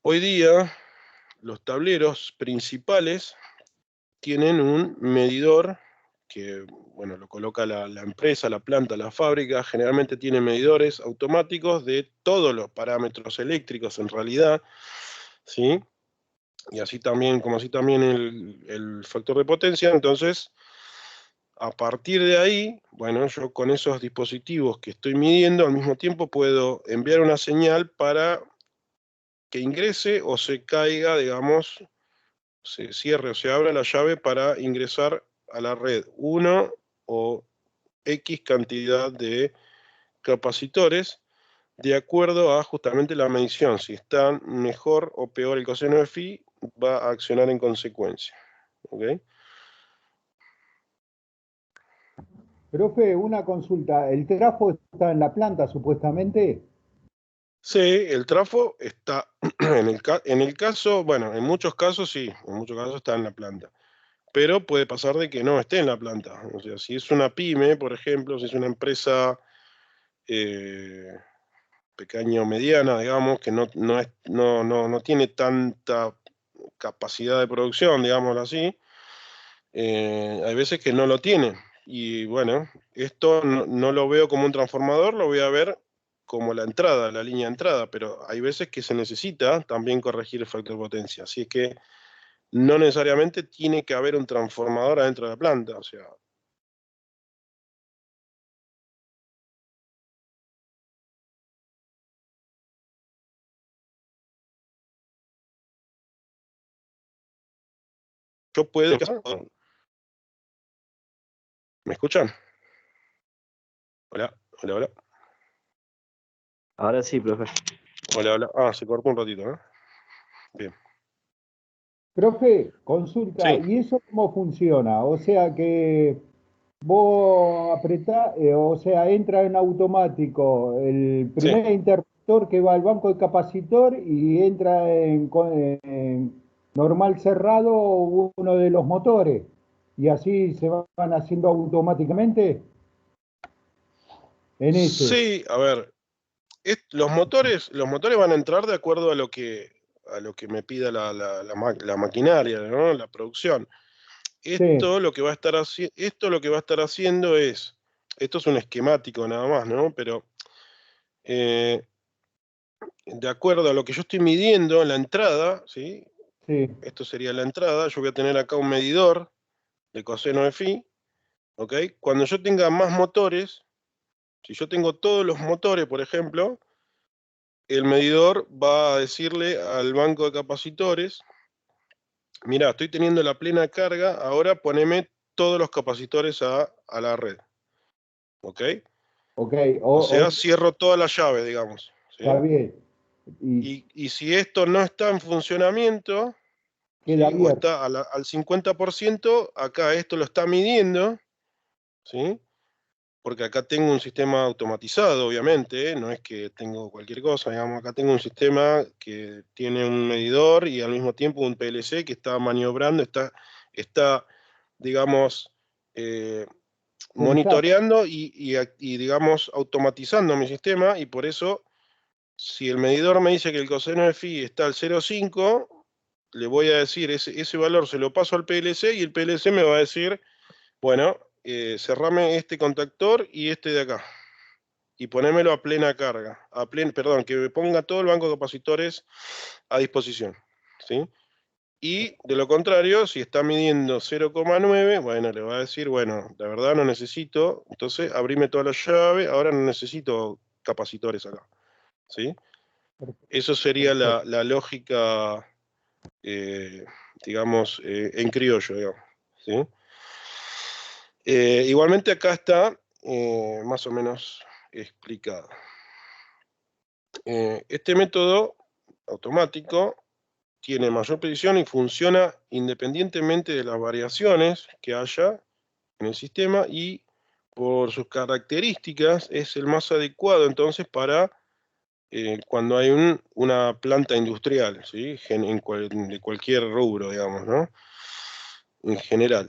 Hoy día, los tableros principales tienen un medidor que, bueno, lo coloca la empresa, la planta, la fábrica. Generalmente tiene medidores automáticos de todos los parámetros eléctricos en realidad, ¿sí? Y así también, como así también el factor de potencia. Entonces, a partir de ahí, bueno, yo con esos dispositivos que estoy midiendo, al mismo tiempo puedo enviar una señal para que ingrese o se caiga, digamos, se cierre o se abra la llave para ingresar a la red 1 o X cantidad de capacitores, de acuerdo a justamente la medición. Si está mejor o peor el coseno de phi, va a accionar en consecuencia. ¿Okay? Profe, una consulta. ¿El trafo está en la planta, supuestamente? Sí, el trafo está, en el caso, bueno, en muchos casos sí, en muchos casos está en la planta, pero puede pasar de que no esté en la planta. O sea, si es una pyme, por ejemplo, si es una empresa pequeña o mediana, digamos, que no tiene tanta capacidad de producción, digámoslo así, hay veces que no lo tiene. Y bueno, esto no lo veo como un transformador, lo voy a ver como la entrada, la línea de entrada, pero hay veces que se necesita también corregir el factor de potencia. Así es que no necesariamente tiene que haber un transformador adentro de la planta, o sea. Yo puedo... ¿Me escuchan? Hola, hola, hola. Ahora sí, profe. Hola, hola. Ah, se cortó un ratito, ¿no? Bien. Profe, consulta, Sí. ¿y eso cómo funciona? O sea que vos apretás, o sea, entra en automático el Sí. primer interruptor que va al banco de capacitor y entra en normal cerrado uno de los motores. Y así se van haciendo automáticamente en ese. Sí, a ver, los motores van a entrar de acuerdo a lo que me pida la maquinaria, ¿no? La producción. Sí, Esto lo que va a estar haciendo es, esto es un esquemático nada más, ¿no? Pero de acuerdo a lo que yo estoy midiendo en la entrada, ¿sí? sí, Esto sería la entrada, yo voy a tener acá un medidor de coseno de phi, ¿ok? Cuando yo tenga más motores, si yo tengo todos los motores, por ejemplo, el medidor va a decirle al banco de capacitores, mira, estoy teniendo la plena carga, ahora poneme todos los capacitores a la red, ¿ok? ok, O sea, cierro toda la llave, digamos, está ¿sí? bien. Y Y si esto no está en funcionamiento, queda ¿sí? O abierto. está al 50%, acá esto lo está midiendo, ¿sí? Porque acá tengo un sistema automatizado, obviamente, no es que tengo cualquier cosa, digamos, acá tengo un sistema que tiene un medidor y al mismo tiempo un PLC que está maniobrando, está digamos, Sensado. monitoreando y, digamos, automatizando mi sistema, y por eso, si el medidor me dice que el coseno de phi está al 0,5, le voy a decir, ese valor se lo paso al PLC y el PLC me va a decir, bueno, cerrame este contactor y este de acá, y ponémelo a plena carga, perdón, que me ponga todo el banco de capacitores a disposición, ¿sí? Y de lo contrario, si está midiendo 0,9, bueno, le va a decir, bueno, la verdad no necesito, entonces abrime toda la llave, ahora no necesito capacitores acá, ¿sí? Eso sería Perfecto. la lógica, eh, digamos, en criollo, digamos, ¿sí? Igualmente acá está más o menos explicado. Este método automático tiene mayor precisión y funciona independientemente de las variaciones que haya en el sistema, y por sus características es el más adecuado entonces para cuando hay una planta industrial, ¿sí? De cualquier rubro, digamos, ¿no? En general.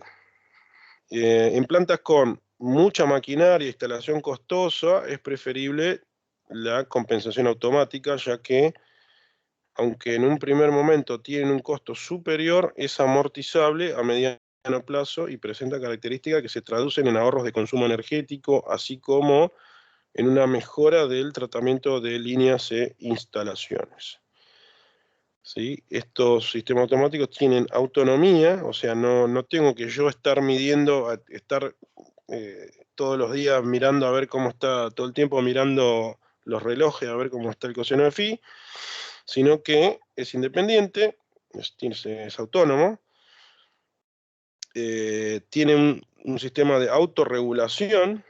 En plantas con mucha maquinaria e instalación costosa es preferible la compensación automática, ya que aunque en un primer momento tiene un costo superior, es amortizable a mediano plazo y presenta características que se traducen en ahorros de consumo energético, así como en una mejora del tratamiento de líneas e instalaciones. ¿Sí? Estos sistemas automáticos tienen autonomía, o sea, no tengo que yo estar midiendo, estar todos los días mirando a ver cómo está, todo el tiempo mirando los relojes a ver cómo está el coseno de phi, sino que es independiente, es autónomo, tiene un sistema de autorregulación,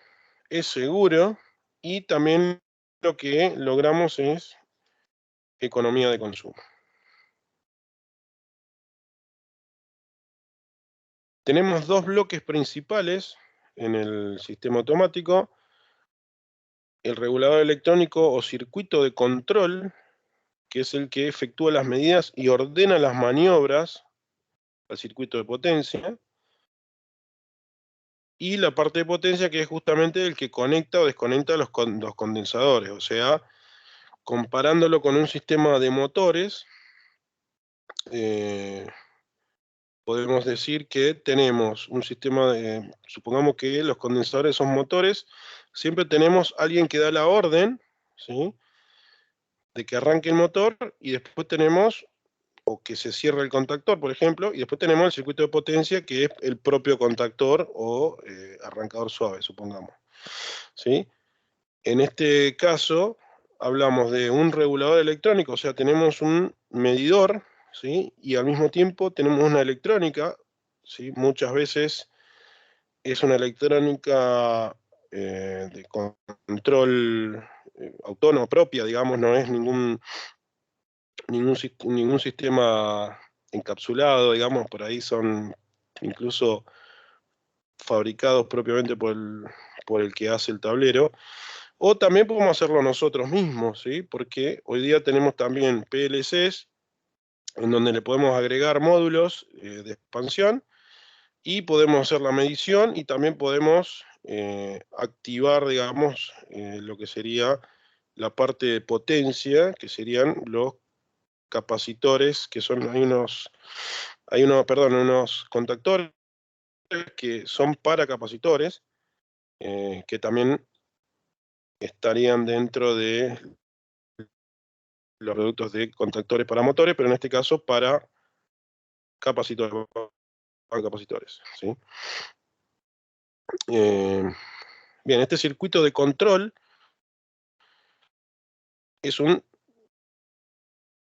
es seguro, y también lo que logramos es economía de consumo. Tenemos dos bloques principales en el sistema automático: el regulador electrónico o circuito de control, que es el que efectúa las medidas y ordena las maniobras al circuito de potencia, y la parte de potencia, que es justamente el que conecta o desconecta los condensadores. O sea, comparándolo con un sistema de motores, podemos decir que tenemos un sistema de, supongamos que los condensadores son motores, siempre tenemos alguien que da la orden, ¿sí?, de que arranque el motor, y después tenemos, o que se cierre el contactor, por ejemplo, y después tenemos el circuito de potencia, que es el propio contactor o arrancador suave, supongamos, ¿sí? En este caso, hablamos de un regulador electrónico, o sea, tenemos un medidor, ¿sí?, y al mismo tiempo tenemos una electrónica, ¿sí? Muchas veces es una electrónica de control autónomo propia, digamos, no es ningún sistema encapsulado, digamos, por ahí son incluso fabricados propiamente por el que hace el tablero, o también podemos hacerlo nosotros mismos, ¿sí? Porque hoy día tenemos también PLCs en donde le podemos agregar módulos de expansión, y podemos hacer la medición, y también podemos activar, digamos, lo que sería la parte de potencia, que serían los capacitores, que son, unos contactores que son para capacitores, que también estarían dentro de los productos de contactores para motores, pero en este caso para capacitores, ¿sí? Bien, este circuito de control es un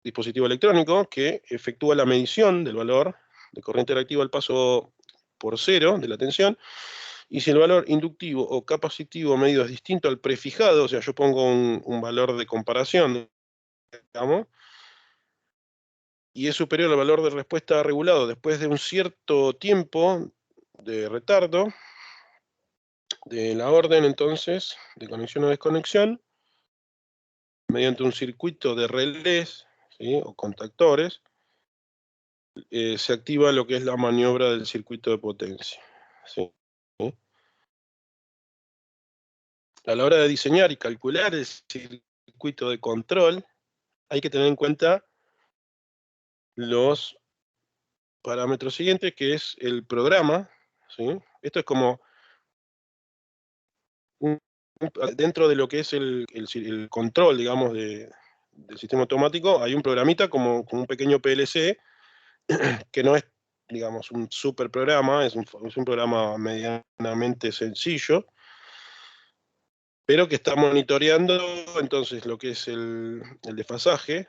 dispositivo electrónico que efectúa la medición del valor de corriente reactiva al paso por cero de la tensión, y si el valor inductivo o capacitivo medido es distinto al prefijado, o sea, yo pongo un valor de comparación, digamos, y es superior al valor de respuesta regulado después de un cierto tiempo de retardo de la orden, entonces, de conexión o desconexión, mediante un circuito de relés, ¿sí?, o contactores, se activa lo que es la maniobra del circuito de potencia, ¿sí? A la hora de diseñar y calcular el circuito de control, hay que tener en cuenta los parámetros siguientes, que es el programa, ¿sí? Esto es como dentro de lo que es el control, digamos, del sistema automático, hay un programita como un pequeño PLC, que no es, digamos, un super programa, es un programa medianamente sencillo, pero que está monitoreando entonces lo que es el desfasaje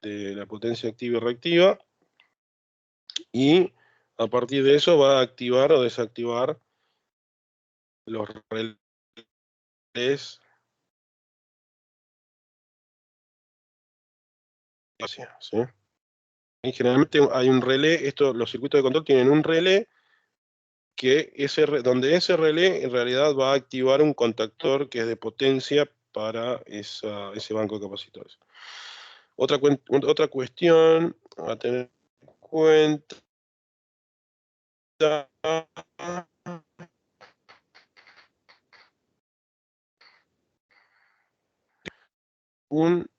de la potencia activa y reactiva, y a partir de eso va a activar o desactivar los relés, ¿sí? Y generalmente hay un relé, los circuitos de control tienen un relé, que donde ese relé en realidad va a activar un contactor que es de potencia para ese banco de capacitores. Otra cuestión a tener en cuenta, un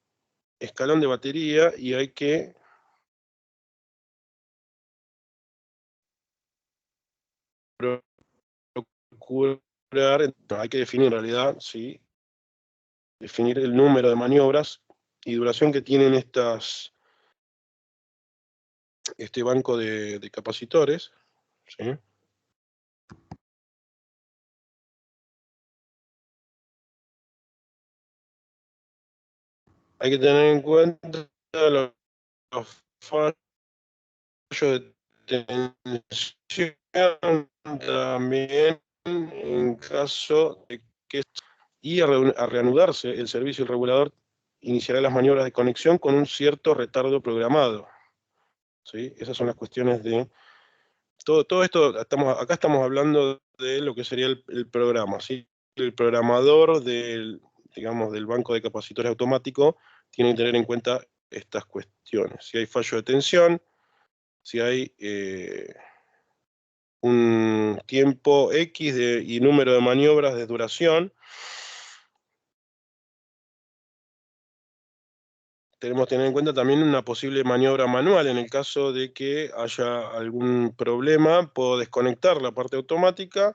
escalón de batería, y hay que hay que definir en realidad, ¿sí?, definir el número de maniobras y duración que tienen este banco de capacitores, ¿sí? Hay que tener en cuenta los fallos de tensión también, en caso de que, y a reanudarse el servicio, el regulador iniciará las maniobras de conexión con un cierto retardo programado, ¿sí? Esas son las cuestiones de todo esto. Acá estamos hablando de lo que sería el programa, ¿sí? El programador digamos, del banco de capacitores automático tiene que tener en cuenta estas cuestiones: si hay fallo de tensión, si hay un tiempo X y número de maniobras de duración. Tenemos que tener en cuenta también una posible maniobra manual. En el caso de que haya algún problema, puedo desconectar la parte automática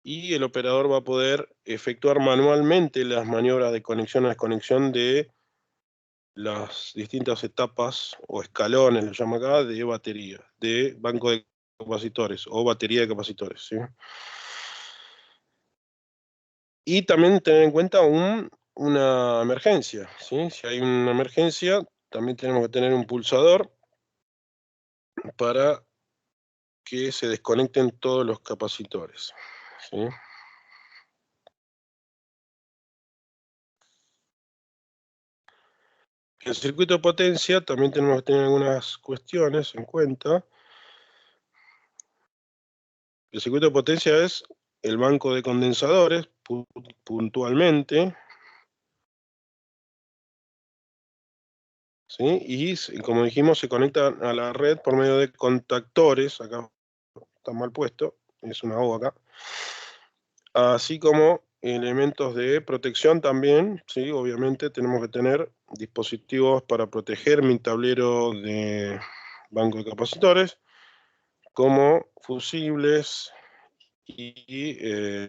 y el operador va a poder efectuar manualmente las maniobras de conexión a desconexión de las distintas etapas o escalones, lo llama acá, de batería, de banco de capacitores o batería de capacitores, ¿sí? Y también tener en cuenta una emergencia, ¿sí? Si hay una emergencia, también tenemos que tener un pulsador para que se desconecten todos los capacitores, ¿sí? En el circuito de potencia también tenemos que tener algunas cuestiones en cuenta. El circuito de potencia es el banco de condensadores, puntualmente, ¿sí? Y como dijimos, se conecta a la red por medio de contactores, acá está mal puesto, es una O acá, así como elementos de protección también, ¿sí? Obviamente tenemos que tener dispositivos para proteger mi tablero de banco de capacitores, como fusibles y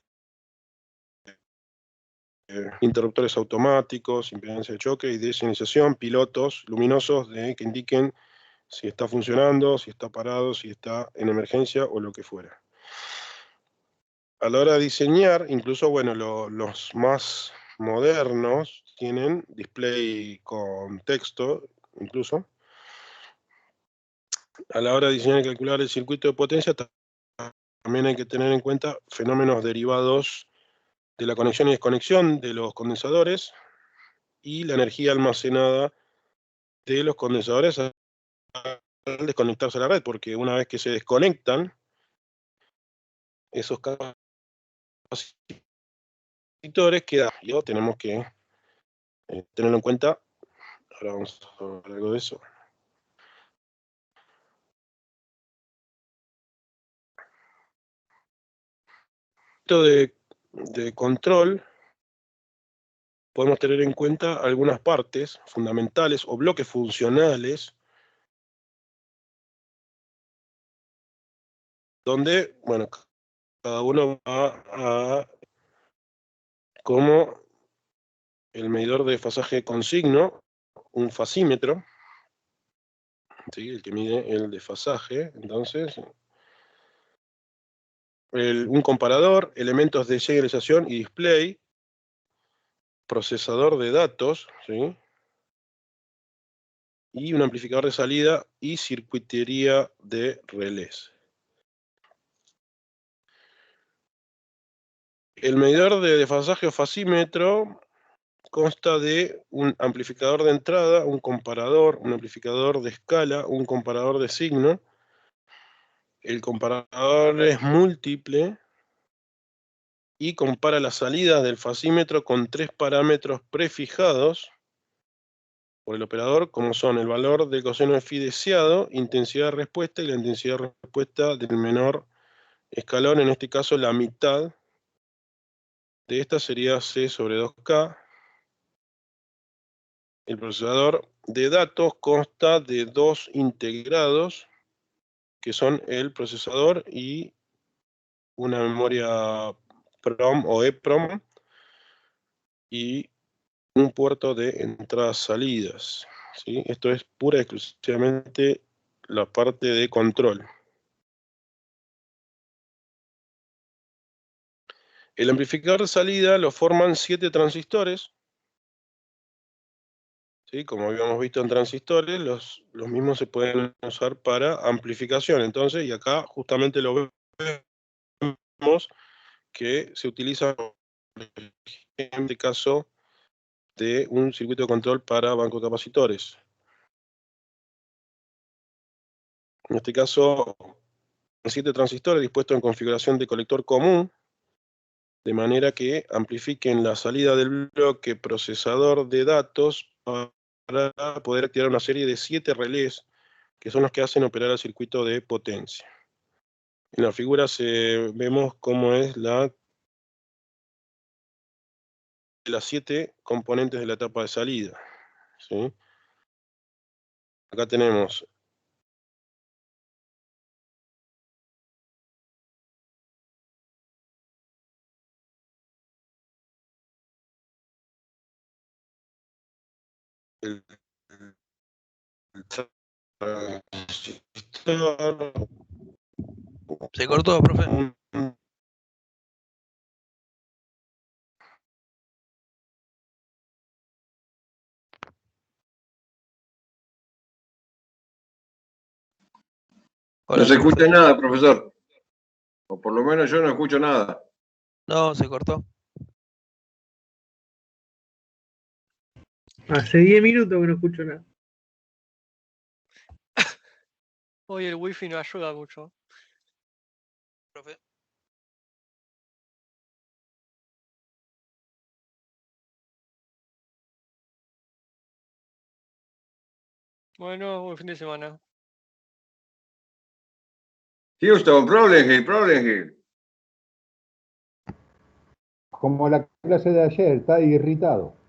interruptores automáticos, impedancia de choque y de señalización, pilotos luminosos que indiquen si está funcionando, si está parado, si está en emergencia o lo que fuera. A la hora de diseñar, incluso, bueno, los más modernos tienen display con texto, incluso. A la hora de diseñar y calcular el circuito de potencia, también hay que tener en cuenta fenómenos derivados de la conexión y desconexión de los condensadores y la energía almacenada de los condensadores al desconectarse a la red, porque una vez que se desconectan, esos capacitores quedan. Y tenemos que tenerlo en cuenta. Ahora vamos a hablar algo de eso. De control, podemos tener en cuenta algunas partes fundamentales o bloques funcionales donde, bueno, cada uno va a, como el medidor de desfasaje consigno, un fasímetro, ¿sí? El que mide el desfasaje, entonces, un comparador, elementos de señalización y display, procesador de datos, ¿sí? Y un amplificador de salida y circuitería de relés. El medidor de desfasaje o fasímetro consta de un amplificador de entrada, un comparador, un amplificador de escala, un comparador de signo. El comparador es múltiple y compara las salidas del fasímetro con 3 parámetros prefijados por el operador, como son el valor del coseno de phi deseado, intensidad de respuesta y la intensidad de respuesta del menor escalón, en este caso la mitad de esta sería C sobre 2K. El procesador de datos consta de dos integrados, que son el procesador y una memoria PROM o EPROM, y un puerto de entradas-salidas, ¿sí? Esto es pura y exclusivamente la parte de control. El amplificador de salida lo forman 7 transistores, ¿sí? Como habíamos visto en transistores, los mismos se pueden usar para amplificación. Entonces, y acá justamente lo vemos que se utiliza en este caso de un circuito de control para banco de capacitores. En este caso, 7 transistores dispuestos en configuración de colector común, de manera que amplifiquen la salida del bloque procesador de datos para poder activar una serie de 7 relés, que son los que hacen operar el circuito de potencia. En la figura vemos cómo es las 7 componentes de la etapa de salida, ¿sí? Acá tenemos el Se cortó, profe. Hola, No se escucha profe. nada, profesor. O por lo menos yo no escucho nada. No, se cortó. Hace 10 minutos que no escucho nada. Hoy el wifi no ayuda mucho. Profe. Bueno, buen fin de semana. Houston, Problem Hill. Como la clase de ayer, está irritado.